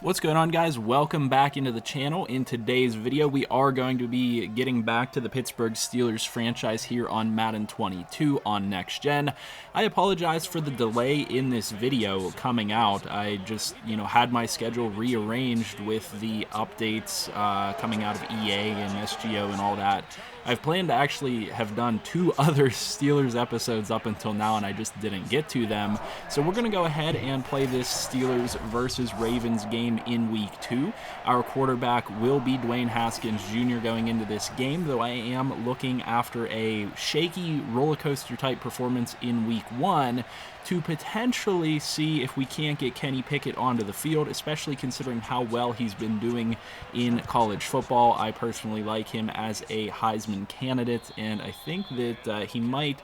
What's going on, guys? Welcome back into the channel. In today's video, we are going to be getting back to the Pittsburgh Steelers franchise here on Madden 22 on Next Gen. I apologize for the delay in this video coming out. I just, had my schedule rearranged with the updates coming out of EA and SGO and all that. I've planned to actually have done 2 other Steelers episodes up until now, and I just didn't get to them. So we're going to go ahead and play this Steelers versus Ravens game in Week 2. Our quarterback will be Dwayne Haskins Jr. going into this game, though I am looking after a shaky roller coaster type performance in Week 1 to potentially see if we can't get Kenny Pickett onto the field, especially considering how well he's been doing in college football. I personally like him as a Heisman candidate, and I think that he might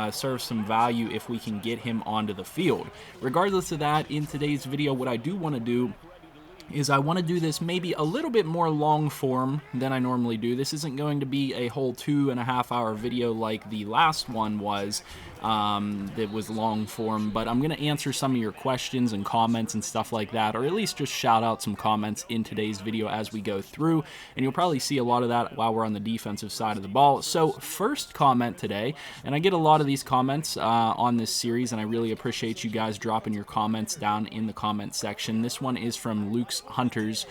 serve some value if we can get him onto the field. Regardless of that, in today's video, what I do want to do is I want to do this maybe a little bit more long form than I normally do. This isn't going to be a whole 2.5 hour video like the last one was that was long form, but I'm going to answer some of your questions and comments and stuff like that, or at least just shout out some comments in today's video as we go through, and you'll probably see a lot of that while we're on the defensive side of the ball. So first comment today, and I get a lot of these comments on this series, and I really appreciate you guys dropping your comments down in the comment section. This one is from Luke's Hunters.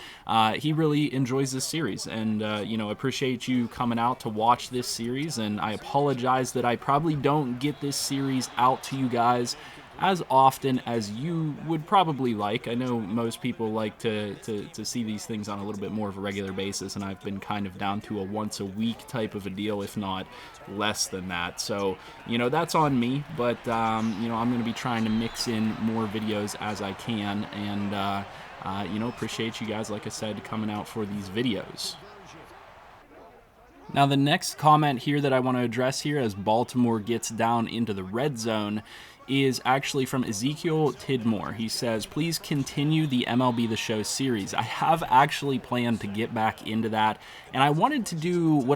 He really enjoys this series, and appreciate you coming out to watch this series, and I apologize that I probably don't get this series out to you guys as often as you would probably like. I know most people like to see these things on a little bit more of a regular basis, and I've been kind of down to a once a week type of a deal, if not less than that. So, that's on me, but, I'm going to be trying to mix in more videos as I can, and, appreciate you guys, like I said, coming out for these videos. Now, the next comment here that I want to address here as Baltimore gets down into the red zone is actually from Ezekiel Tidmore. He says, please continue the MLB The Show series. I have actually planned to get back into that, and what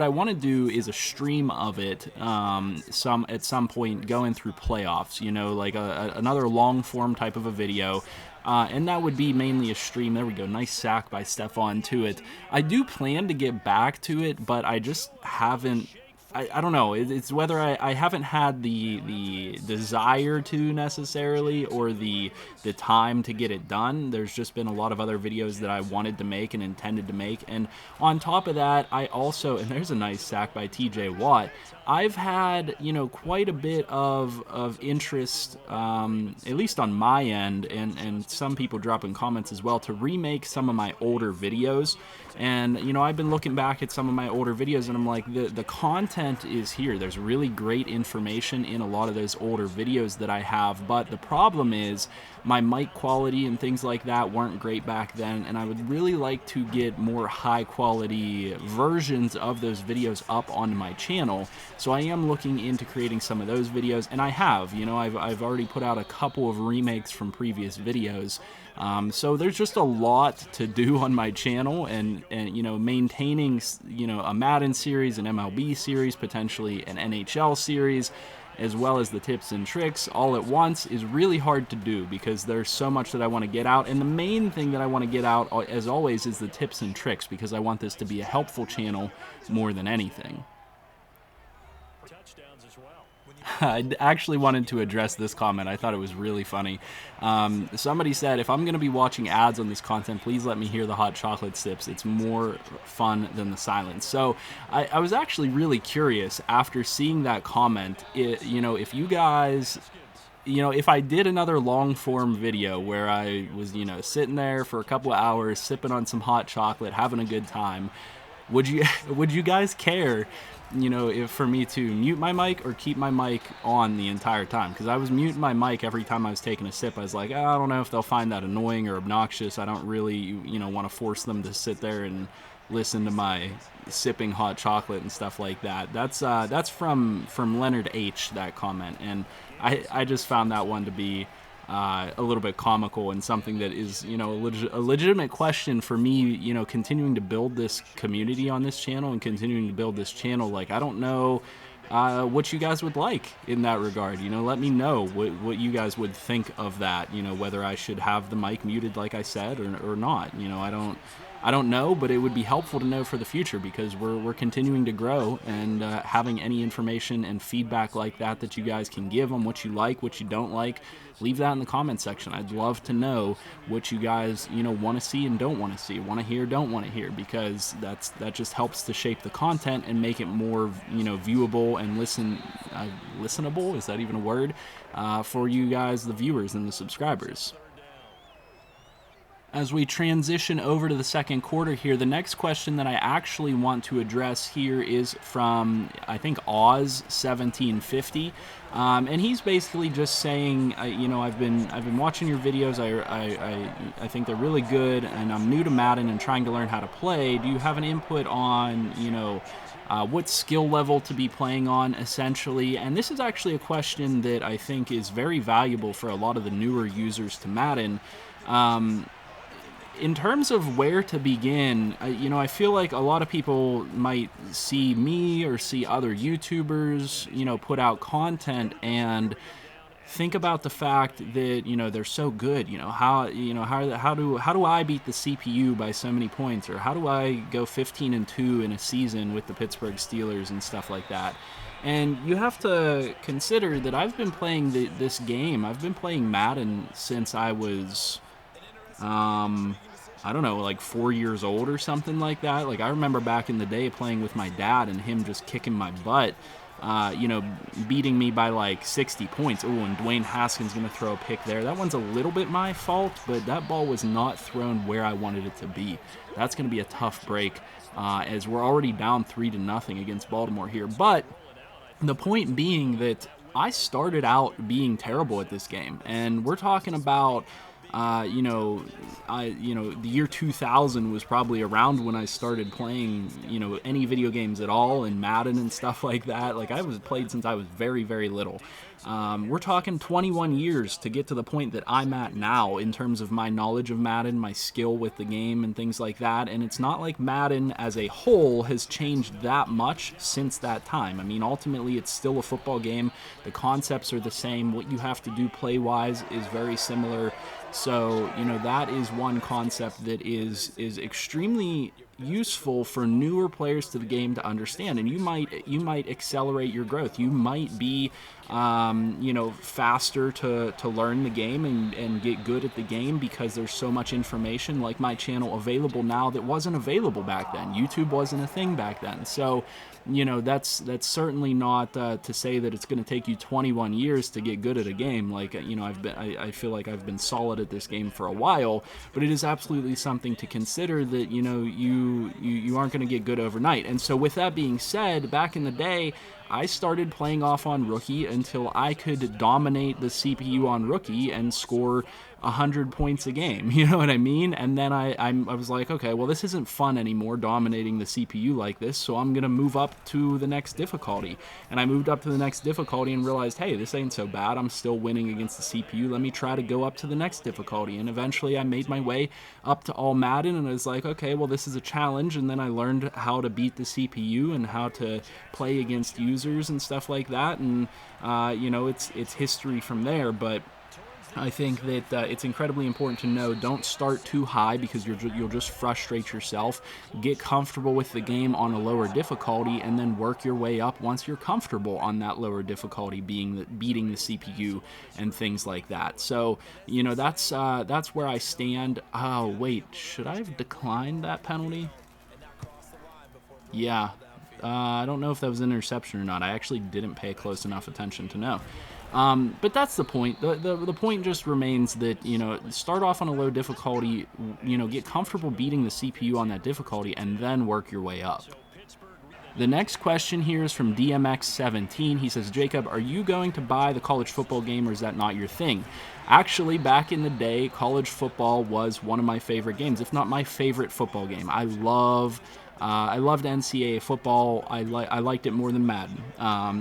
I want to do is a stream of it at some point going through playoffs, like another long form type of a video. And that would be mainly a stream. There we go. Nice sack by Stephon Tuitt. I do plan to get back to it, but I just haven't. I don't know. It's whether I haven't had the desire to necessarily, or the time to get it done. There's just been a lot of other videos that I wanted to make and intended to make. And on top of that, I also, and there's a nice sack by TJ Watt, I've had, quite a bit of interest, at least on my end, and some people dropping comments as well, to remake some of my older videos. And, I've been looking back at some of my older videos, and I'm like, the content is here. There's really great information in a lot of those older videos that I have, but the problem is my mic quality and things like that weren't great back then, and I would really like to get more high quality versions of those videos up onto my channel. So I am looking into creating some of those videos, and I have, I've already put out a couple of remakes from previous videos. So there's just a lot to do on my channel, and maintaining, a Madden series, an MLB series, potentially an NHL series, as well as the tips and tricks all at once is really hard to do because there's so much that I want to get out. And the main thing that I want to get out, as always, is the tips and tricks, because I want this to be a helpful channel more than anything. I actually wanted to address this comment. I thought it was really funny. Somebody said, if I'm going to be watching ads on this content, please let me hear the hot chocolate sips. It's more fun than the silence. So I was actually really curious after seeing that comment, if you guys, if I did another long form video where I was, sitting there for a couple of hours, sipping on some hot chocolate, having a good time, would you guys care, if for me to mute my mic or keep my mic on the entire time? Because I was muting my mic every time I was taking a sip. I was like, I don't know if they'll find that annoying or obnoxious. I don't really, want to force them to sit there and listen to my sipping hot chocolate and stuff like that. That's from Leonard H, that comment, and I just found that one to be a little bit comical, and something that is, a legitimate question for me, continuing to build this community on this channel and continuing to build this channel. Like, I don't know what you guys would like in that regard. Let me know what you guys would think of that. Whether I should have the mic muted like I said or not. I don't know, but it would be helpful to know for the future, because we're continuing to grow, and having any information and feedback like that you guys can give on what you like, what you don't like, leave that in the comment section. I'd love to know what you guys want to see and don't want to see, want to hear, don't want to hear, because that just helps to shape the content and make it more viewable and listenable. Is that even a word? For you guys, the viewers and the subscribers. As we transition over to the second quarter here, the next question that I actually want to address here is from, I think, Oz1750, and he's basically just saying, I've been watching your videos. I think they're really good, and I'm new to Madden and trying to learn how to play. Do you have an input on what skill level to be playing on, essentially? And this is actually a question that I think is very valuable for a lot of the newer users to Madden. In terms of where to begin, I feel like a lot of people might see me or see other YouTubers, put out content and think about the fact that, they're so good. How do I beat the CPU by so many points, or how do I go 15-2 in a season with the Pittsburgh Steelers and stuff like that? And you have to consider that I've been playing this game. I've been playing Madden since I was, I don't know, like 4 years old or something like that. Like, I remember back in the day playing with my dad and him just kicking my butt, beating me by like 60 points. Oh, and Dwayne Haskins going to throw a pick there. That one's a little bit my fault, but that ball was not thrown where I wanted it to be. That's going to be a tough break, as we're already down 3-0 against Baltimore here. But the point being that I started out being terrible at this game, and we're talking about the year 2000 was probably around when I started playing, any video games at all, and Madden and stuff like that. Like, I was played since I was very, very little. We're talking 21 years to get to the point that I'm at now in terms of my knowledge of Madden, my skill with the game and things like that. And it's not like Madden as a whole has changed that much since that time. I mean, ultimately, it's still a football game. The concepts are the same. What you have to do play-wise is very similar. So, that is one concept that is extremely useful for newer players to the game to understand, and you might accelerate your growth. You might be faster to learn the game and get good at the game, because there's so much information like my channel available now that wasn't available back then. YouTube wasn't a thing back then. So that's certainly not to say that it's going to take you 21 years to get good at a game. Like, I feel like I've been solid at this game for a while, but it is absolutely something to consider that you aren't going to get good overnight. And so with that being said, back in the day, I started playing off on rookie until I could dominate the CPU on rookie and score 100 points a game. You know what I mean? And then I was like, okay, well, this isn't fun anymore, dominating the CPU like this, so I'm going to move up to the next difficulty. And I moved up to the next difficulty and realized, hey, this ain't so bad. I'm still winning against the CPU. Let me try to go up to the next difficulty. And eventually I made my way up to all Madden, and I was like, okay, well, this is a challenge. And then I learned how to beat the CPU and how to play against users and stuff like that. And, it's history from there. But I think that it's incredibly important to know, don't start too high, because you'll just frustrate yourself. Get comfortable with the game on a lower difficulty, and then work your way up once you're comfortable on that lower difficulty, beating the CPU and things like that. So, that's where I stand. Oh, wait, should I have declined that penalty? Yeah. I don't know if that was an interception or not. I actually didn't pay close enough attention to know. But that's the point. The point just remains that, start off on a low difficulty, get comfortable beating the CPU on that difficulty, and then work your way up. The next question here is from DMX17. He says, Jacob, are you going to buy the college football game, or is that not your thing? Actually, back in the day, college football was one of my favorite games, if not my favorite football game. I love I loved NCAA football. I liked it more than Madden.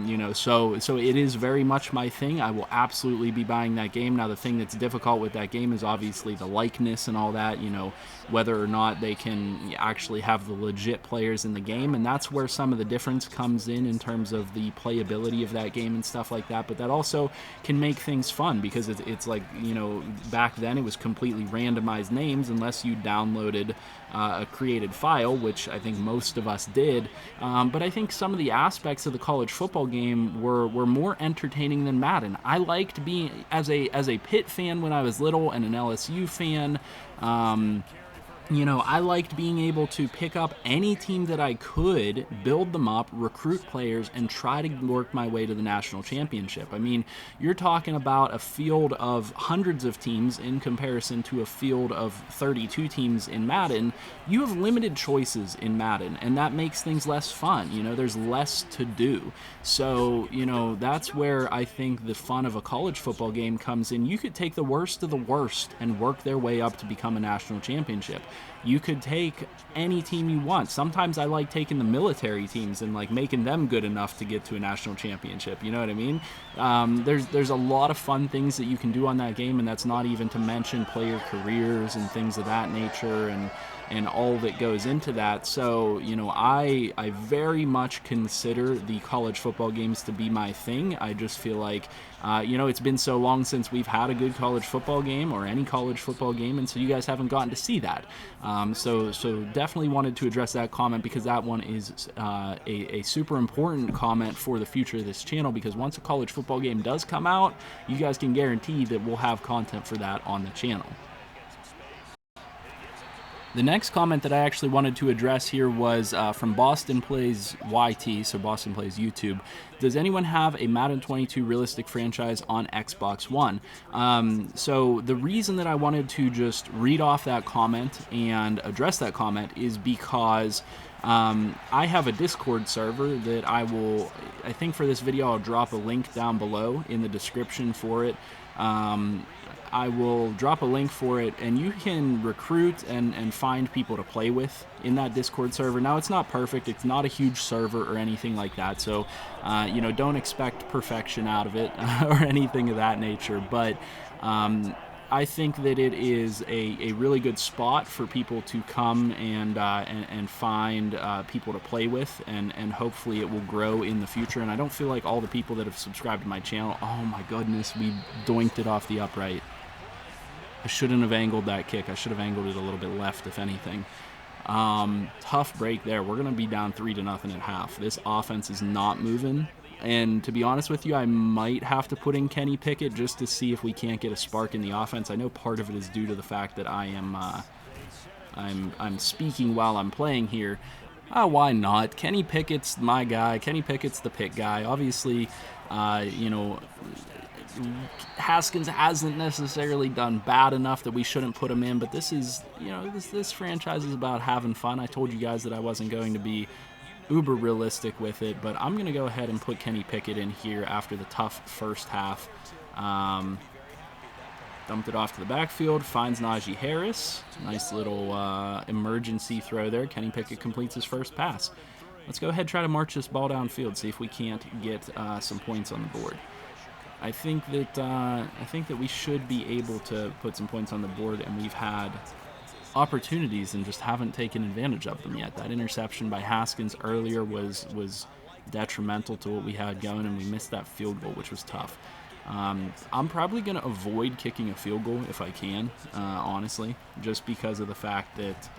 You know, so it is very much my thing. I will absolutely be buying that game. Now, the thing that's difficult with that game is obviously the likeness and all that. You know, whether or not they can actually have the legit players in the game, and that's where some of the difference comes in terms of the playability of that game and stuff like that. But that also can make things fun because it's like, you know, back then it was completely randomized names unless you downloaded a created file, which I think most of us did. But I think some of the aspects of the college football game were more entertaining than Madden. I liked being as a Pitt fan when I was little and an LSU fan. You know, I liked being able to pick up any team that I could, build them up, recruit players, and try to work my way to the national championship. I mean, you're talking about a field of hundreds of teams in comparison to a field of 32 teams in Madden. You have limited choices in Madden, and that makes things less fun. You know, there's less to do. So, you know, that's where I think the fun of a college football game comes in. You could take the worst of the worst and work their way up to become a national championship. You could take any team you want. Sometimes I like taking the military teams and like making them good enough to get to a national championship. You know what I mean? There's a lot of fun things that you can do on that game, and that's not even to mention player careers and things of that nature and all that goes into that. So, you know, I very much consider the college football games to be my thing. I just feel like, you know, it's been so long since we've had a good college football game or any college football game, and so you guys haven't gotten to see that. So definitely wanted to address that comment because that one is a super important comment for the future of this channel, because once a college football game does come out, you guys can guarantee that we'll have content for that on the channel. The next comment that I actually wanted to address here was from Boston Plays YT, so Boston Plays YouTube. Does anyone have a Madden 22 realistic franchise on Xbox One? So the reason that I wanted to just read off that comment and address that comment is because I have a Discord server that I think for this video I'll drop a link down below in the description for it. I will drop a link for it, and you can recruit and find people to play with in that Discord server. Now, it's not perfect. It's not a huge server or anything like that, so, you know, don't expect perfection out of it or anything of that nature, but I think that it is a really good spot for people to come and find people to play with, and hopefully it will grow in the future. And I don't feel like all the people that have subscribed to my channel, oh my goodness, we doinked it off the upright. I shouldn't have angled that kick. I should have angled it a little bit left, if anything. Tough break there. We're going to be down 3-0 at half. This offense is not moving. And to be honest with you, I might have to put in Kenny Pickett just to see if we can't get a spark in the offense. I know part of it is due to the fact that I'm speaking while I'm playing here. Why not? Kenny Pickett's my guy. Kenny Pickett's the pick guy. Obviously, you know, Haskins hasn't necessarily done bad enough that we shouldn't put him in, but this is, you know, this franchise is about having fun. I told you guys that I wasn't going to be uber realistic with it, but I'm going to go ahead and put Kenny Pickett in here after the tough first half. Dumped it off to the backfield, finds Najee Harris. Nice little emergency throw there. Kenny Pickett completes his first pass. Let's go ahead and try to march this ball downfield, see if we can't get some points on the board. I think that we should be able to put some points on the board, and we've had opportunities and just haven't taken advantage of them yet. That interception by Haskins earlier was detrimental to what we had going, and we missed that field goal, which was tough. I'm probably going to avoid kicking a field goal if I can, honestly, just because of the fact that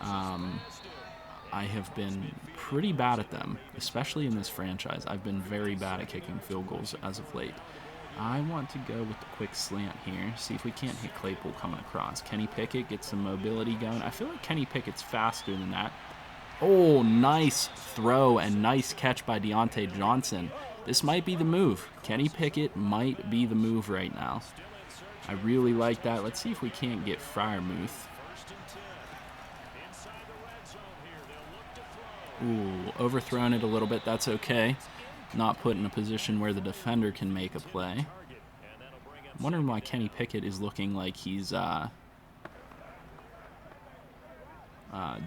I have been pretty bad at them, especially in this franchise. I've been very bad at kicking field goals as of late. I want to go with the quick slant here, see if we can't hit Claypool coming across. Kenny Pickett gets some mobility going. I feel like Kenny Pickett's faster than that. Oh, nice throw and nice catch by Deontay Johnson. This might be the move. Kenny Pickett might be the move right now. I really like that. Let's see if we can't get Freiermuth. Ooh, overthrown it a little bit. That's okay. Not put in a position where the defender can make a play. I'm wondering why Kenny Pickett is looking like he's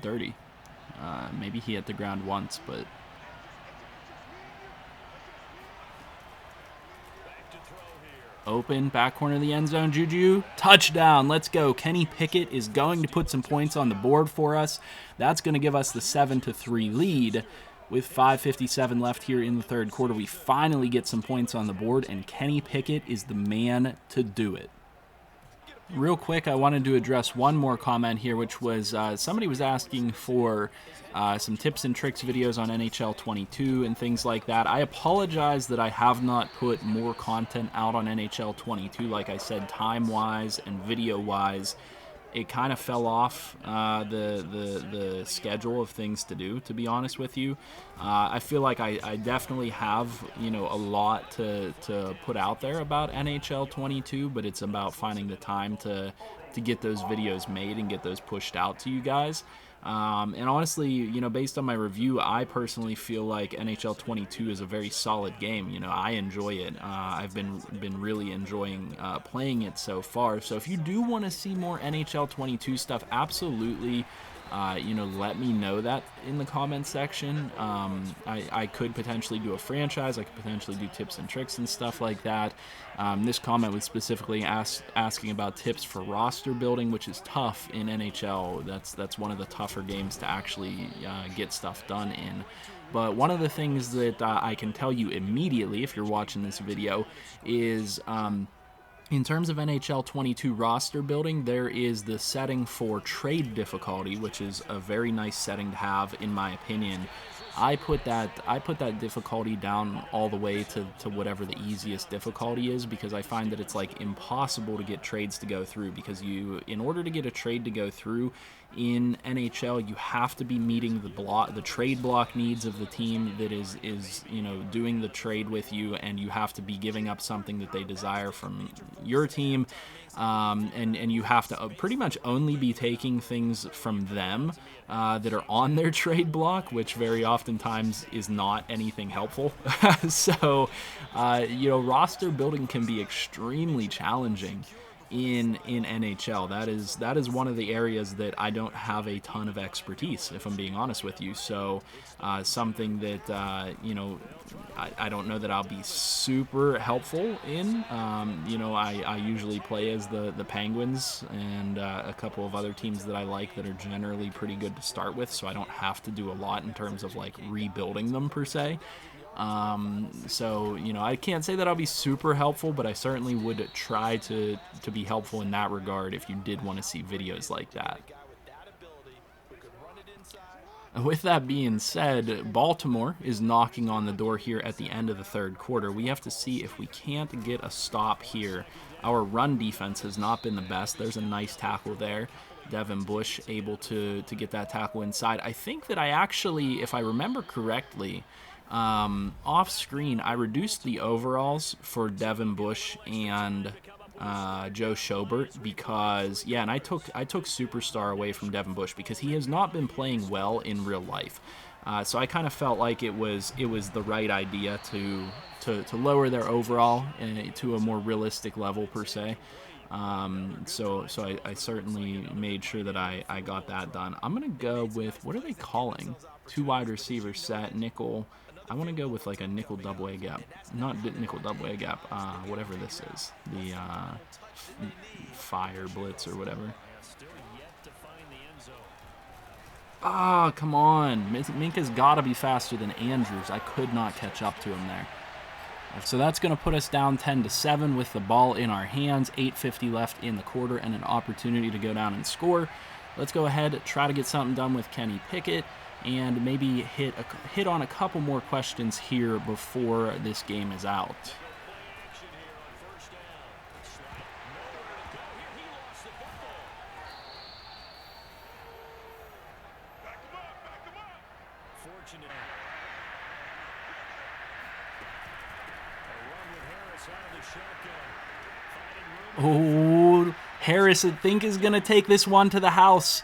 dirty. Maybe he hit the ground once, but... Open, back corner of the end zone, Juju, touchdown, let's go. Kenny Pickett is going to put some points on the board for us. That's going to give us the 7-3 lead. With 5:57 left here in the third quarter, we finally get some points on the board, and Kenny Pickett is the man to do it. Real quick, I wanted to address one more comment here, which was somebody was asking for some tips and tricks videos on NHL 22 and things like that. I apologize that I have not put more content out on NHL 22. Like I said, time-wise and video-wise, it kind of fell off the schedule of things to do, to be honest with you. I feel like I definitely have, a lot to put out there about NHL 22, but it's about finding the time to get those videos made and get those pushed out to you guys. And honestly, based on my review, I personally feel like NHL 22 is a very solid game. I enjoy it. I've been really enjoying playing it so far. So if you do want to see more NHL 22 stuff, absolutely, let me know that in the comments section. I could potentially do a franchise. I could potentially do tips and tricks and stuff like that. This comment was specifically asking about tips for roster building, which is tough in NHL. That's one of the tougher games to actually get stuff done in. But one of the things that I can tell you immediately, if you're watching this video, is... in terms of NHL 22 roster building, there is the setting for trade difficulty, which is a very nice setting to have, in my opinion. I put that difficulty down all the way to whatever the easiest difficulty is, because I find that it's like impossible to get trades to go through, because in order to get a trade to go through in NHL, you have to be meeting the trade block needs of the team that is doing the trade with you, and you have to be giving up something that they desire from your team, and you have to pretty much only be taking things from them that are on their trade block, which very oftentimes is not anything helpful. So roster building can be extremely challenging in NHL. That is one of the areas that I don't have a ton of expertise, if I'm being honest with you. So something that I don't know that I'll be super helpful in. I usually play as the Penguins and a couple of other teams that I like that are generally pretty good to start with, so I don't have to do a lot in terms of like rebuilding them per se. I can't say that I'll be super helpful, but I certainly would try to be helpful in that regard if you did want to see videos like that. With that being said, Baltimore is knocking on the door here at the end of the third quarter. We have to see if we can't get a stop here. Our run defense has not been the best. There's a nice tackle there. Devin Bush able to get that tackle inside. I think that I actually, if I remember correctly, off screen, I reduced the overalls for Devin Bush and Joe Schobert because, and I took Superstar away from Devin Bush because he has not been playing well in real life. So I kind of felt like it was the right idea to lower their overall to a more realistic level per se. So I certainly made sure that I got that done. I'm gonna go with, what are they calling? 2 wide receiver set, nickel. I want to go with like a nickel double A gap. Not nickel double A gap, whatever this is. The fire blitz or whatever. Ah, come on. Minka's got to be faster than Andrews. I could not catch up to him there. So that's going to put us down 10-7 with the ball in our hands. 8:50 left in the quarter and an opportunity to go down and score. Let's go ahead, try to get something done with Kenny Pickett, and maybe hit on a couple more questions here before this game is out. Oh, Harris, I think, is going to take this one to the house.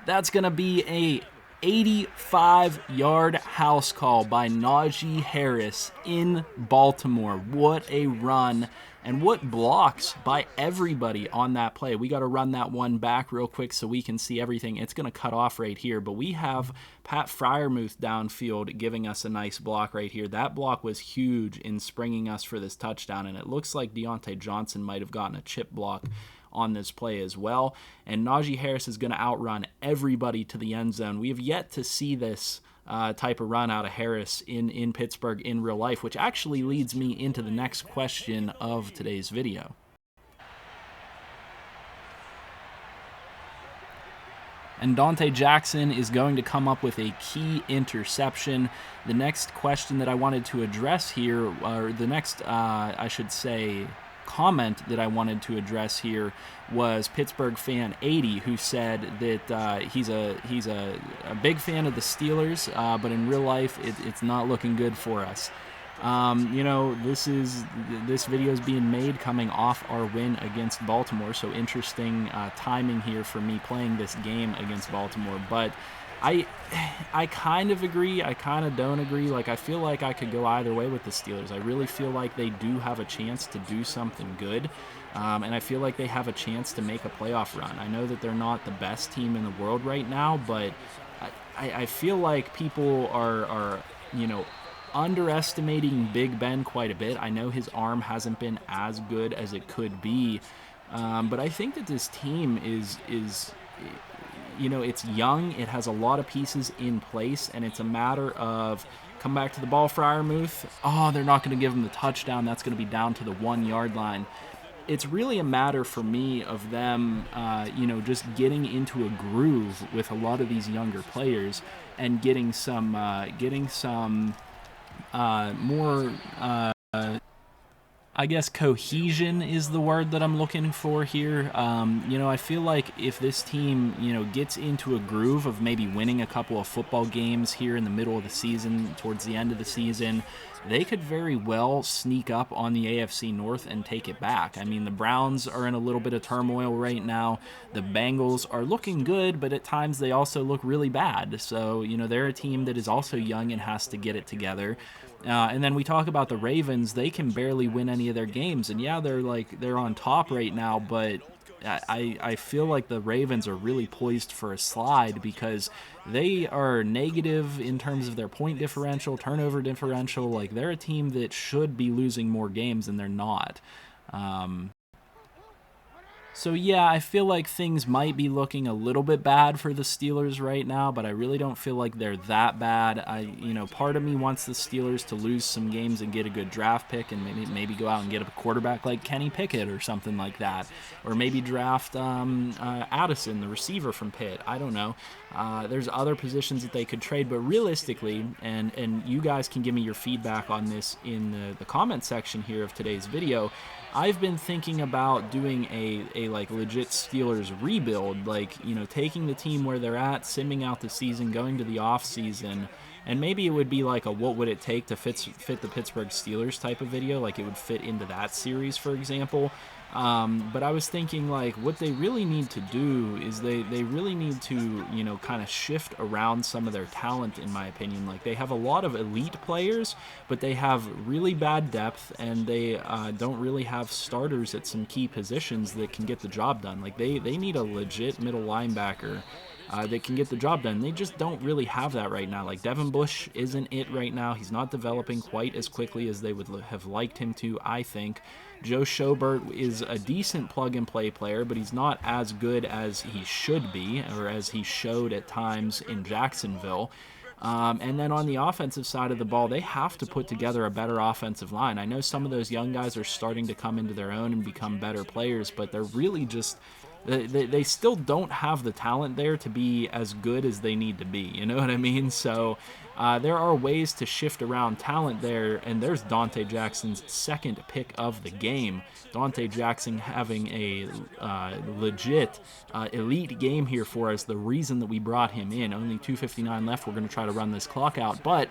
That's going to be a 85-yard house call by Najee Harris in Baltimore. What a run And what blocks by everybody on that play. We got to run that one back real quick so we can see everything. It's going to cut off right here, but we have Pat Freiermuth downfield giving us a nice block right here. That block was huge in springing us for this touchdown, and it looks like Deontay Johnson might have gotten a chip block on this play as well. And Najee Harris is going to outrun everybody to the end zone. We have yet to see this type of run out of Harris in Pittsburgh in real life, which actually leads me into the next question of today's video. And Dante Jackson is going to come up with a key interception. The next question that I wanted to address here, or the next, I should say, comment that I wanted to address here was Pittsburgh fan 80, who said that he's a big fan of the Steelers, but in real life it's not looking good for us. You know, this video is being made coming off our win against Baltimore, so interesting timing here for me playing this game against Baltimore. But I kind of agree, I kind of don't agree. Like, I feel like I could go either way with the Steelers. I really feel like they do have a chance to do something good, and I feel like they have a chance to make a playoff run. I know that they're not the best team in the world right now, but I feel like people are you know, underestimating Big Ben quite a bit. I know his arm hasn't been as good as it could be, but I think that this team is you know, it's young, it has a lot of pieces in place, and it's a matter of come back to the ball, Freiermuth. Oh, they're not going to give him the touchdown. That's going to be down to the 1 yard line. It's really a matter for me of them, you know, just getting into a groove with a lot of these younger players and getting some more, I guess cohesion is the word that I'm looking for here. You know, I feel like if this team, you know, gets into a groove of maybe winning a couple of football games here in the middle of the season, towards the end of the season, they could very well sneak up on the AFC North and take it back. I mean, the Browns are in a little bit of turmoil right now. The Bengals are looking good, but at times they also look really bad. So, you know, they're a team that is also young and has to get it together. And then we talk about the Ravens. They can barely win any of their games. And yeah, they're on top right now, but I feel like the Ravens are really poised for a slide because they are negative in terms of their point differential, turnover differential. Like, they're a team that should be losing more games and they're not. So yeah, I feel like things might be looking a little bit bad for the Steelers right now, but I really don't feel like they're that bad. You know, part of me wants the Steelers to lose some games and get a good draft pick, and maybe go out and get a quarterback like Kenny Pickett or something like that, or maybe draft Addison, the receiver from Pitt. I don't know. There's other positions that they could trade, but realistically, and you guys can give me your feedback on this in the comment section here of today's video. I've been thinking about doing a like legit Steelers rebuild, like, you know, taking the team where they're at, simming out the season, going to the off season, and maybe it would be like a what would it take to fit the Pittsburgh Steelers type of video, like it would fit into that series, for example. But I was thinking, like, what they really need to do is they really need to, you know, kind of shift around some of their talent, in my opinion. Like, they have a lot of elite players, but they have really bad depth, and they don't really have starters at some key positions that can get the job done. Like, they need a legit middle linebacker that can get the job done. They just don't really have that right now. Like, Devin Bush isn't it right now. He's not developing quite as quickly as they would have liked him to, I think. Joe Schobert is a decent plug-and-play player, but he's not as good as he should be, or as he showed at times in Jacksonville. And then on the offensive side of the ball, they have to put together a better offensive line. I know some of those young guys are starting to come into their own and become better players, but they're really just... They still don't have the talent there to be as good as they need to be. You know what I mean? So there are ways to shift around talent there, and there's Dante Jackson's second pick of the game. Dante Jackson having a legit elite game here for us, the reason that we brought him in. Only 2:59 left. We're going to try to run this clock out, but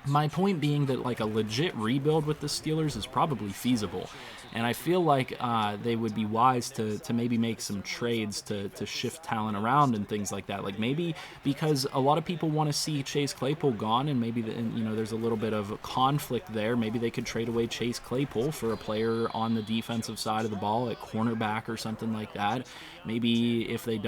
My point being that like a legit rebuild with the Steelers is probably feasible, and I feel like they would be wise to maybe make some trades to shift talent around and things like that. Like maybe because a lot of people want to see Chase Claypool gone, and maybe there's a little bit of conflict there. Maybe they could trade away Chase Claypool for a player on the defensive side of the ball at cornerback or something like that. Maybe if they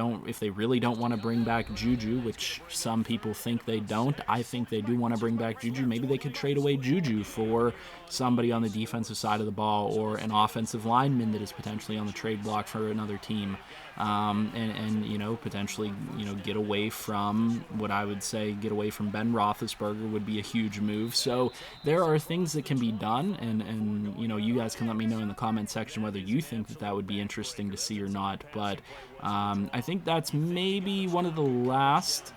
really don't want to bring back Juju, which some people think they don't, I think they do want to bring back Juju. Maybe they could trade away Juju for somebody on the defensive side of the ball or an offensive lineman that is potentially on the trade block for another team, and potentially get away from what I would say get away from Ben Roethlisberger would be a huge move. So there are things that can be done, and you guys can let me know in the comment section whether you think that would be interesting to see or not. But I think that's maybe one of the last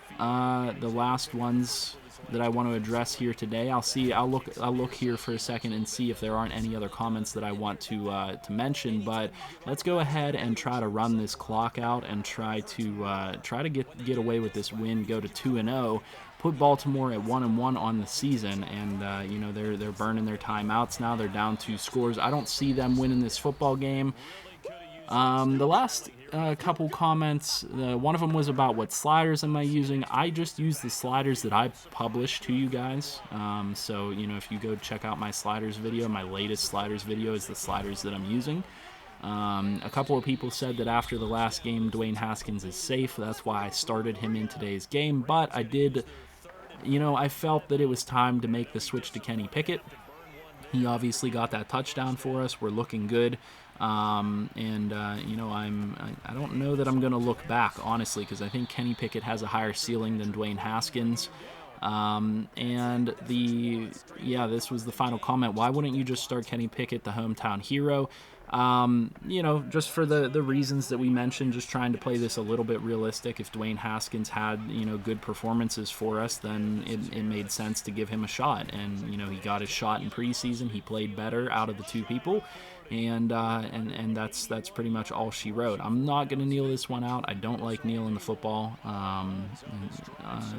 ones that I want to address here today. I'll look here for a second and see if there aren't any other comments that I want to mention. But let's go ahead and try to run this clock out and try to get away with this win, go to 2-0. Put Baltimore at 1-1 on the season, and they're burning their timeouts now. They're down 2 scores. I don't see them winning this football game. The last couple comments, one of them was about what sliders am I using. I just use the sliders that I publish to you guys. So if you go check out my sliders video, my latest sliders video is the sliders that I'm using. A couple of people said that after the last game, Dwayne Haskins is safe. That's why I started him in today's game. But I did, I felt that it was time to make the switch to Kenny Pickett. He obviously got that touchdown for us. We're looking good. I don't know that I'm going to look back, honestly, because I think Kenny Pickett has a higher ceiling than Dwayne Haskins. This was the final comment. Why wouldn't you just start Kenny Pickett, the hometown hero? Just for the reasons that we mentioned, just trying to play this a little bit realistic. If Dwayne Haskins had, good performances for us, then it made sense to give him a shot. And, he got his shot in preseason. He played better out of the 2 people. And that's pretty much all she wrote. I'm not going to kneel this one out. I don't like kneeling the football.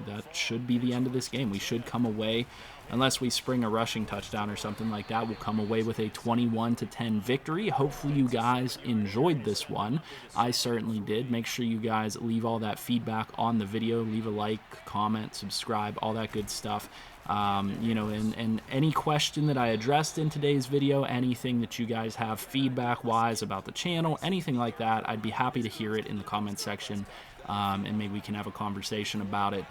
That should be the end of this game. We should come away, unless we spring a rushing touchdown or something like that, we'll come away with a 21-10 victory. Hopefully you guys enjoyed this one. I certainly did. Make sure you guys leave all that feedback on the video. Leave a like, comment, subscribe, all that good stuff. And any question that I addressed in today's video, anything that you guys have feedback-wise about the channel, anything like that, I'd be happy to hear it in the comment section, and maybe we can have a conversation about it.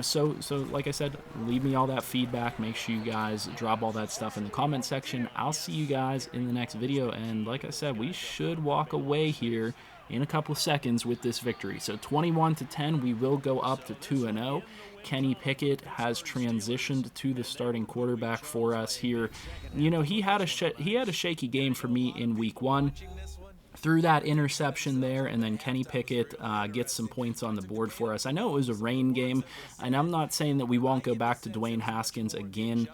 So like I said, leave me all that feedback. Make sure you guys drop all that stuff in the comment section. I'll see you guys in the next video, and like I said, we should walk away here in a couple of seconds with this victory. So 21-10, we will go up to 2-0. Kenny Pickett has transitioned to the starting quarterback for us here. He had a shaky game for me in week 1. Threw that interception there, and then Kenny Pickett gets some points on the board for us. I know it was a rain game, and I'm not saying that we won't go back to Dwayne Haskins again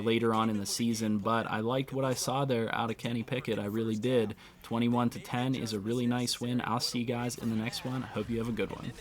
later on in the season, but I liked what I saw there out of Kenny Pickett. I really did. 21-10 is a really nice win. I'll see you guys in the next one. I hope you have a good one.